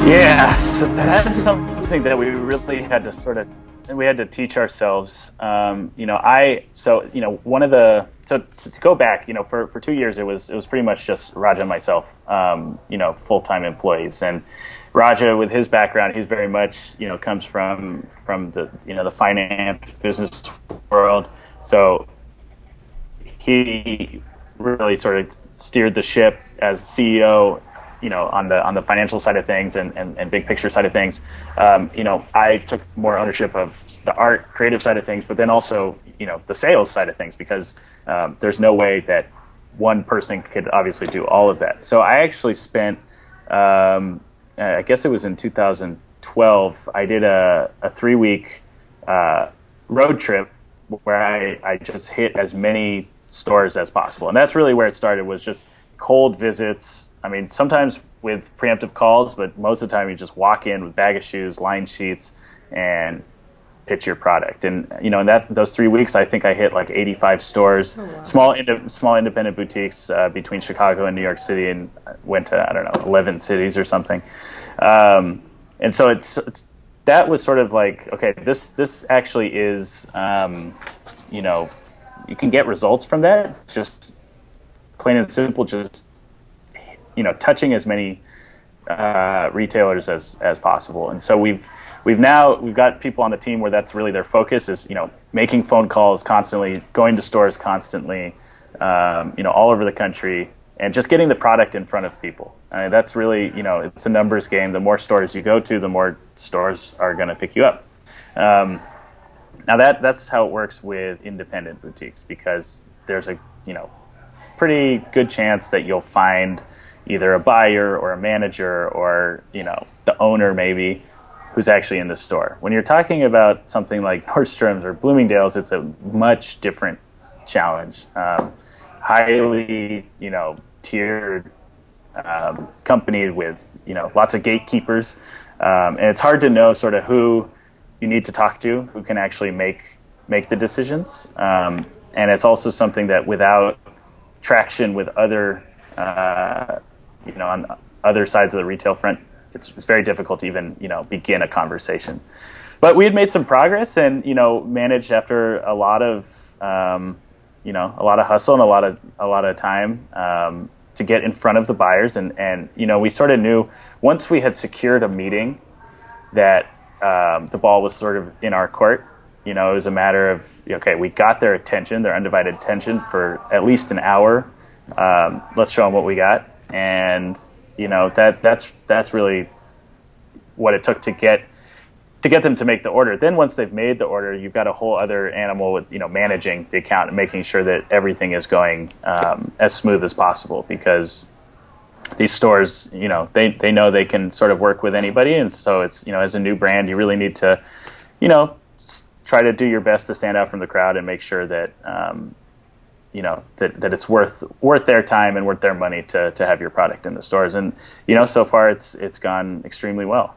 Yeah, so that's something that we really had to we had to teach ourselves. One of to go back, for 2 years, it was pretty much just Raja and myself, full-time employees. And Raja, with his background, he's very much, comes from the finance business world. So he really sort of steered the ship as CEO, on the financial side of things and big picture side of things. I took more ownership of the art, creative side of things, but then also, the sales side of things, because there's no way that one person could obviously do all of that. So I actually spent, I guess it was in 2012, I did a 3-week road trip where I just hit as many stores as possible. And that's really where it started, was just cold visits. I mean, sometimes with preemptive calls, but most of the time you just walk in with a bag of shoes, line sheets, and pitch your product. And in those 3 weeks, I think I hit like 85 stores, Oh, wow. small independent boutiques between Chicago and New York City, and went to, I don't know, 11 cities or something. And so that was sort of like, okay, this actually is, you can get results from that, just plain and simple, just touching as many retailers as possible. And so we've got people on the team where that's really their focus, is making phone calls constantly, going to stores constantly, all over the country, and just getting the product in front of people. I mean, that's really, it's a numbers game. The more stores you go to, the more stores are going to pick you up. Now that's how it works with independent boutiques, because there's a pretty good chance that you'll find either a buyer or a manager or the owner maybe, who's actually in the store. When you're talking about something like Nordstrom's or Bloomingdale's, it's a much different challenge. Highly tiered company with lots of gatekeepers, and it's hard to know sort of who you need to talk to, who can actually make the decisions. And it's also something that without traction with other, on other sides of the retail front, it's very difficult to even, begin a conversation. But we had made some progress, and, managed after a lot of hustle and a lot of time, to get in front of the buyers. And we sort of knew, once we had secured a meeting, that the ball was sort of in our court. It was a matter of, okay, we got their attention, their undivided attention, for at least an hour. Let's show them what we got. And that's really what it took to get them to make the order. Then once they've made the order, you've got a whole other animal with managing the account and making sure that everything is going as smooth as possible, because these stores, they know they can sort of work with anybody. And so it's, as a new brand, you really need to, try to do your best to stand out from the crowd and make sure that, that it's worth their time and worth their money to have your product in the stores. And, so far it's gone extremely well.